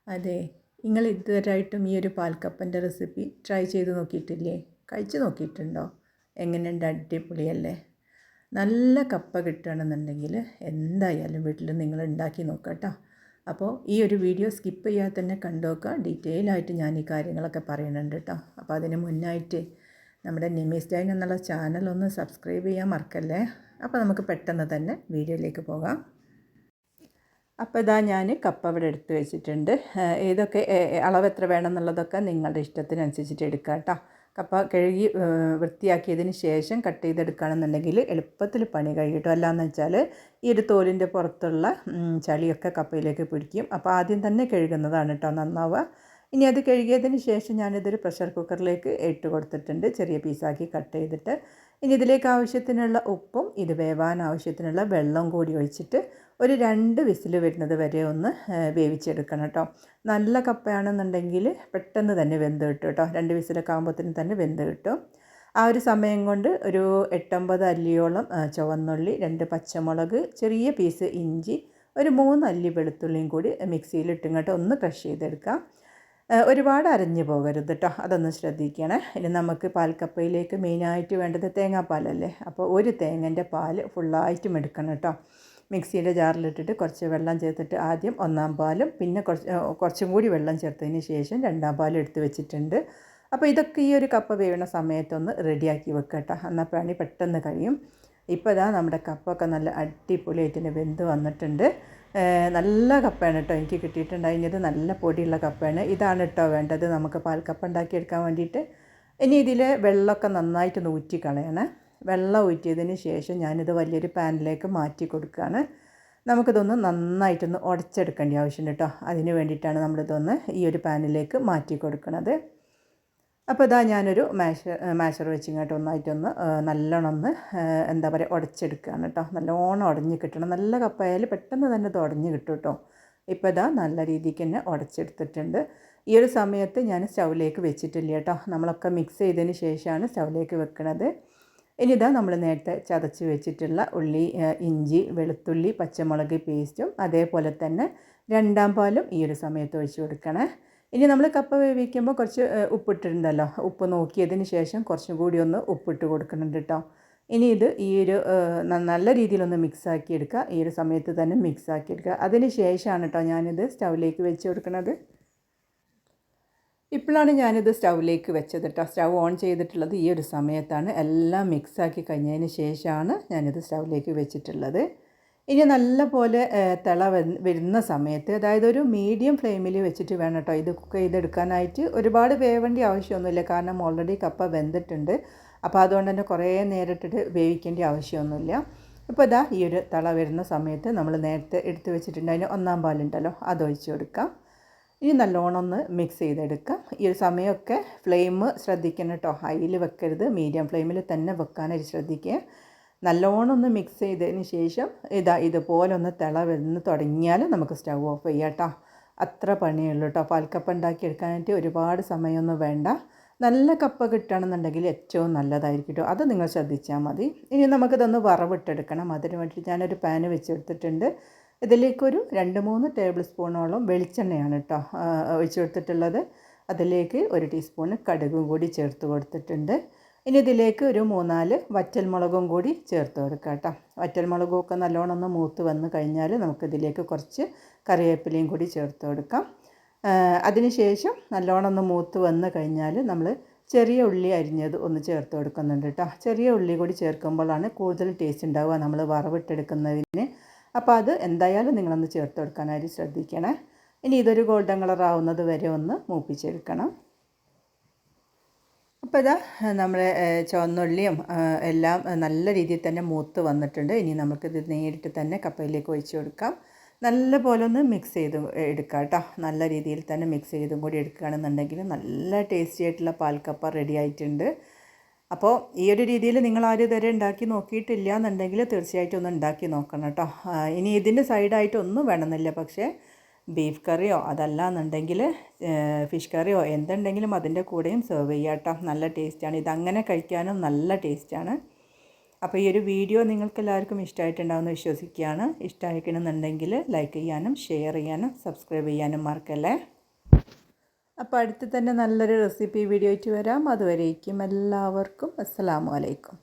അതെ, നിങ്ങൾ ഇതുവരെയായിട്ടും ഈ ഒരു പാൽക്കപ്പൻ്റെ റെസിപ്പി ട്രൈ ചെയ്ത് നോക്കിയിട്ടില്ലേ? കഴിച്ച് നോക്കിയിട്ടുണ്ടോ? എങ്ങനെയുണ്ട്? അടിപൊളിയല്ലേ? നല്ല കപ്പ കിട്ടുകയാണെന്നുണ്ടെങ്കിൽ എന്തായാലും വീട്ടിൽ നിങ്ങൾ ഉണ്ടാക്കി നോക്കുക കേട്ടോ. അപ്പോൾ ഈ ഒരു വീഡിയോ സ്കിപ്പ് ചെയ്യാതെ തന്നെ കണ്ടു നോക്കുക. ഡീറ്റെയിൽ ആയിട്ട് ഞാൻ ഈ കാര്യങ്ങളൊക്കെ പറയുന്നുണ്ട് കേട്ടോ. അപ്പോൾ അതിന് മുന്നായിട്ട് നമ്മുടെ നിമീസ് ഡൈൻ എന്നുള്ള ചാനൽ ഒന്ന് സബ്സ്ക്രൈബ് ചെയ്യാൻ മറക്കല്ലേ. അപ്പോൾ നമുക്ക് പെട്ടെന്ന് തന്നെ വീഡിയോയിലേക്ക് പോകാം. അപ്പോൾ ഇതാ ഞാൻ കപ്പ ഇവിടെ എടുത്ത് വെച്ചിട്ടുണ്ട്. ഏതൊക്കെ അളവ് എത്ര വേണം എന്നുള്ളതൊക്കെ നിങ്ങളുടെ ഇഷ്ടത്തിനനുസരിച്ചിട്ട് എടുക്കുക കേട്ടോ. കപ്പ കഴുകി വൃത്തിയാക്കിയതിന് ശേഷം കട്ട് ചെയ്തെടുക്കുകയാണെന്നുണ്ടെങ്കിൽ എളുപ്പത്തിൽ പണി കഴിയും. അല്ലാന്ന് വെച്ചാൽ ഈ ഒരു തോലിൻ്റെ പുറത്തുള്ള ചളിയൊക്കെ കപ്പയിലേക്ക് പിടിക്കും. അപ്പോൾ ആദ്യം തന്നെ കഴുകുന്നതാണ് കേട്ടോ നന്നാവുക. ഇനി അത് കഴുകിയതിന് ശേഷം ഞാനിതൊരു പ്രഷർ കുക്കറിലേക്ക് ഇട്ട് കൊടുത്തിട്ടുണ്ട്, ചെറിയ പീസാക്കി കട്ട് ചെയ്തിട്ട്. ഇനി ഇതിലേക്ക് ആവശ്യത്തിനുള്ള ഉപ്പും ഇത് വേവാൻ ആവശ്യത്തിനുള്ള വെള്ളം കൂടി ഒഴിച്ചിട്ട് ഒരു 2 വിസിൽ വരുന്നത് വരെ ഒന്ന് വേവിച്ചെടുക്കണം കേട്ടോ. നല്ല കപ്പയാണെന്നുണ്ടെങ്കിൽ പെട്ടെന്ന് തന്നെ വെന്ത് കിട്ടും കേട്ടോ. 2 വിസിലൊക്കെ ആകുമ്പോഴത്തേനും തന്നെ വെന്ത് കിട്ടും. ആ ഒരു സമയം കൊണ്ട് ഒരു 8-9 അല്ലിയോളം ചുവന്നുള്ളി, 2 പച്ചമുളക്, ചെറിയ പീസ് ഇഞ്ചി, ഒരു 3 അല്ലി വെളുത്തുള്ളിയും കൂടി മിക്സിയിലിട്ടിങ്ങോട്ട് ഒന്ന് ക്രഷ് ചെയ്തെടുക്കാം. ഒരുപാട് അരഞ്ഞു പോകരുത് കേട്ടോ, അതൊന്ന് ശ്രദ്ധിക്കണേ. ഇനി നമുക്ക് പാൽക്കപ്പയിലേക്ക് മെയിനായിട്ട് വേണ്ടത് തേങ്ങാപ്പാലല്ലേ. അപ്പോൾ ഒരു തേങ്ങൻ്റെ പാൽ ഫുള്ളായിട്ടും എടുക്കണം കേട്ടോ. മിക്സിയുടെ ജാറിലിട്ടിട്ട് കുറച്ച് വെള്ളം ചേർത്തിട്ട് ആദ്യം 1-ാം പാലും പിന്നെ കുറച്ചും കൂടി വെള്ളം ചേർത്തതിന് ശേഷം 2-ാം പാലും എടുത്ത് വെച്ചിട്ടുണ്ട്. അപ്പോൾ ഇതൊക്കെ ഈ ഒരു കപ്പ വേവുന്ന സമയത്തൊന്ന് റെഡിയാക്കി വെക്കുക കേട്ടോ. എന്നാൽ പണി പെട്ടെന്ന് കഴിയും. ഇപ്പോൾ ഇതാ നമ്മുടെ കപ്പൊക്കെ നല്ല അടിപൊളിയായിട്ട് വെന്ത് വന്നിട്ടുണ്ട്. നല്ല കപ്പയാണ് കേട്ടോ എനിക്ക് കിട്ടിയിട്ടുണ്ടായിരുന്നത്. നല്ല പൊടിയുള്ള കപ്പയാണ്. ഇതാണ് കേട്ടോ വേണ്ടത് നമുക്ക് പാൽക്കപ്പ ഉണ്ടാക്കിയെടുക്കാൻ വേണ്ടിയിട്ട്. ഇനി ഇതിൽ വെള്ളമൊക്കെ നന്നായിട്ട് ഊറ്റി കളയണേ. വെള്ളം ഊറ്റിയതിന് ശേഷം ഞാനിത് വലിയൊരു പാനിലേക്ക് മാറ്റി കൊടുക്കുകയാണ്. നമുക്കിതൊന്ന് നന്നായിട്ടൊന്ന് ഉടച്ചെടുക്കേണ്ട ആവശ്യമുണ്ട് കേട്ടോ. അതിന് വേണ്ടിയിട്ടാണ് നമ്മളിതൊന്ന് ഈ ഒരു പാനിലേക്ക് മാറ്റി കൊടുക്കുന്നത്. അപ്പോൾ ഇതാ ഞാനൊരു മാഷർ വെച്ചിങ്ങോട്ട് ഒന്നായിട്ടൊന്ന് നല്ലോണം ഒന്ന് എന്താ പറയുക ഉടച്ചെടുക്കുകയാണ് കേട്ടോ. നല്ലോണം ഉടഞ്ഞ് കിട്ടണം. നല്ല കപ്പയായാൽ പെട്ടെന്ന് തന്നെ ഇത് ഉടഞ്ഞ് കിട്ടും കേട്ടോ. ഇപ്പോൾ ഇതാ നല്ല രീതിക്ക് തന്നെ ഉടച്ചെടുത്തിട്ടുണ്ട്. ഈ ഒരു സമയത്ത് ഞാൻ സ്റ്റൗവിലേക്ക് വെച്ചിട്ടില്ല കേട്ടോ. നമ്മളൊക്കെ മിക്സ് ചെയ്തതിന് ശേഷമാണ് സ്റ്റൗവിലേക്ക് വെക്കുന്നത്. ഇനി ഇതാ നമ്മൾ നേരത്തെ ചതച്ച് വെച്ചിട്ടുള്ള ഉള്ളി, ഇഞ്ചി, വെളുത്തുള്ളി, പച്ചമുളക് പേസ്റ്റും അതേപോലെ തന്നെ 2-ാം പാലും ഈ ഒരു സമയത്ത് ഒഴിച്ച് കൊടുക്കണേ. ഇനി നമ്മൾ കപ്പ വേവിക്കുമ്പോൾ കുറച്ച് ഉപ്പിട്ടിട്ടുണ്ടല്ലോ. ഉപ്പ് നോക്കിയതിന് ശേഷം കുറച്ചും കൂടി ഒന്ന് ഉപ്പിട്ട് കൊടുക്കുന്നുണ്ട് കേട്ടോ. ഇനി ഇത് ഈ ഒരു നല്ല രീതിയിലൊന്ന് മിക്സാക്കി എടുക്കുക. ഈ ഒരു സമയത്ത് തന്നെ മിക്സാക്കി എടുക്കുക. അതിന് ശേഷമാണ് കേട്ടോ ഞാനിത് സ്റ്റൗവിലേക്ക് വെച്ച് കൊടുക്കുന്നത്. ഇപ്പോഴാണ് ഞാനിത് സ്റ്റൗവിലേക്ക് വെച്ചത് കേട്ടോ. സ്റ്റൗ ഓൺ ചെയ്തിട്ടുള്ളത് ഈ ഒരു സമയത്താണ്. എല്ലാം മിക്സാക്കി കഴിഞ്ഞതിന് ശേഷമാണ് ഞാനിത് സ്റ്റൗവിലേക്ക് വെച്ചിട്ടുള്ളത്. ഇനി നല്ല പോലെ തിള വരുന്ന സമയത്ത്, അതായത് ഒരു മീഡിയം ഫ്ലെയിമിൽ വെച്ചിട്ട് വേണം കേട്ടോ ഇത് കുക്ക് ചെയ്തെടുക്കാനായിട്ട്. ഒരുപാട് വേവേണ്ട ആവശ്യമൊന്നുമില്ല, കാരണം ഓൾറെഡി കപ്പ വെന്തിട്ടുണ്ട്. അപ്പോൾ അതുകൊണ്ട് തന്നെ കുറേ നേരിട്ടിട്ട് വേവിക്കേണ്ട ആവശ്യമൊന്നുമില്ല. ഇപ്പോൾ ഇതാ ഈ ഒരു തിള വരുന്ന സമയത്ത് നമ്മൾ നേരത്തെ എടുത്ത് വെച്ചിട്ടുണ്ട് അതിന് 1-ാം പാലുണ്ടല്ലോ, അതൊഴിച്ച് കൊടുക്കാം. ഇനി നല്ലോണം ഒന്ന് മിക്സ് ചെയ്തെടുക്കാം. ഈ ഒരു സമയമൊക്കെ ഫ്ലെയിം ശ്രദ്ധിക്കണം കേട്ടോ. ഹൈയിൽ വെക്കരുത്, മീഡിയം ഫ്ലെയിമിൽ തന്നെ വെക്കാനായിട്ട് ശ്രദ്ധിക്കുക. നല്ലോണം ഒന്ന് മിക്സ് ചെയ്തതിന് ശേഷം ഇതുപോലെ ഒന്ന് തിള വരുന്ന തുടങ്ങിയാൽ നമുക്ക് സ്റ്റൗ ഓഫ് ചെയ്യാം കേട്ടോ. അത്ര പണിയുള്ളൂ കേട്ടോ. പാൽക്കപ്പ ഉണ്ടാക്കിയെടുക്കാനായിട്ട് ഒരുപാട് സമയമൊന്നും വേണ്ട. നല്ല കപ്പ കിട്ടുകയാണെന്നുണ്ടെങ്കിൽ ഏറ്റവും നല്ലതായിരിക്കും കേട്ടോ. അത് നിങ്ങൾ ശ്രദ്ധിച്ചാൽ മതി. ഇനി നമുക്കിതൊന്ന് വറവിട്ടെടുക്കണം. അതിന് വേണ്ടിയിട്ട് ഞാനൊരു പാന് വെച്ചെടുത്തിട്ടുണ്ട്. ഇതിലേക്കൊരു 2-3 ടേബിൾ സ്പൂണോളം വെളിച്ചെണ്ണയാണ് കേട്ടോ ഒഴിച്ച് കൊടുത്തിട്ടുള്ളത്. അതിലേക്ക് 1 ടീസ്പൂണ് കടുകും കൂടി ചേർത്ത് കൊടുത്തിട്ടുണ്ട്. ഇനി ഇതിലേക്ക് ഒരു 3-4 വറ്റൽമുളകും കൂടി ചേർത്ത് കൊടുക്കാം കേട്ടോ. വറ്റൽമുളകും ഒക്കെ നല്ലോണം ഒന്ന് മൂത്ത് വന്ന് കഴിഞ്ഞാൽ നമുക്കിതിലേക്ക് കുറച്ച് കറിവേപ്പിലയും കൂടി ചേർത്ത് കൊടുക്കാം. അതിനുശേഷം നല്ലോണം ഒന്ന് മൂത്ത് വന്ന് കഴിഞ്ഞാൽ നമ്മൾ ചെറിയ ഉള്ളി അരിഞ്ഞത് ഒന്ന് ചേർത്ത് കൊടുക്കുന്നുണ്ട് കേട്ടോ. ചെറിയ ഉള്ളി കൂടി ചേർക്കുമ്പോഴാണ് കൂടുതൽ ടേസ്റ്റ് ഉണ്ടാവുക നമ്മൾ വറവിട്ടെടുക്കുന്നതിന്. അപ്പോൾ അത് എന്തായാലും നിങ്ങളൊന്ന് ചേർത്ത് കൊടുക്കാനായിട്ട് ശ്രദ്ധിക്കണേ. ഇനി ഇതൊരു ഗോൾഡൻ കളർ ആവുന്നത് വരെ ഒന്ന് മൂപ്പിച്ചെടുക്കണം. അപ്പോൾ ഇതാ നമ്മുടെ ചുവന്നുള്ളിയും എല്ലാം നല്ല രീതിയിൽ തന്നെ മൂത്ത് വന്നിട്ടുണ്ട്. ഇനി നമുക്കിത് നേരിട്ട് തന്നെ കപ്പയിലേക്ക് ഒഴിച്ച് കൊടുക്കാം. നല്ല പോലെ ഒന്ന് മിക്സ് ചെയ്ത് എടുക്കാം കേട്ടോ. നല്ല രീതിയിൽ തന്നെ മിക്സ് ചെയ്തും കൂടി എടുക്കുകയാണെന്നുണ്ടെങ്കിൽ നല്ല ടേസ്റ്റി ആയിട്ടുള്ള പാൽക്കപ്പ റെഡി ആയിട്ടുണ്ട്. അപ്പോൾ ഈ ഒരു രീതിയിൽ നിങ്ങൾ ആരും ഇതുവരെ ഉണ്ടാക്കി നോക്കിയിട്ടില്ല എന്നുണ്ടെങ്കിൽ തീർച്ചയായിട്ടും ഒന്ന് ഉണ്ടാക്കി നോക്കണം കേട്ടോ. ഇനി ഇതിൻ്റെ സൈഡായിട്ടൊന്നും വേണമെന്നില്ല, പക്ഷേ ബീഫ് കറിയോ അതല്ല എന്നുണ്ടെങ്കിൽ ഫിഷ് കറിയോ എന്തുണ്ടെങ്കിലും അതിൻ്റെ കൂടെയും സെർവ് ചെയ്യാം കേട്ടോ. നല്ല ടേസ്റ്റാണ്. ഇതങ്ങനെ കഴിക്കാനും നല്ല ടേസ്റ്റാണ്. അപ്പോൾ ഈ ഒരു വീഡിയോ നിങ്ങൾക്ക് എല്ലാവർക്കും ഇഷ്ടമായിട്ടുണ്ടാവുമെന്ന് വിശ്വസിക്കുകയാണ്. ഇഷ്ടമായിരിക്കണമെന്നുണ്ടെങ്കിൽ ലൈക്ക് ചെയ്യാനും ഷെയർ ചെയ്യാനും സബ്സ്ക്രൈബ് ചെയ്യാനും മറക്കല്ലേ. അപ്പോൾ അടുത്ത് തന്നെ നല്ലൊരു റെസിപ്പി വീഡിയോ ആയിട്ട് വരാം. അതുവരേക്കും എല്ലാവർക്കും അസ്സലാമു അലൈക്കും.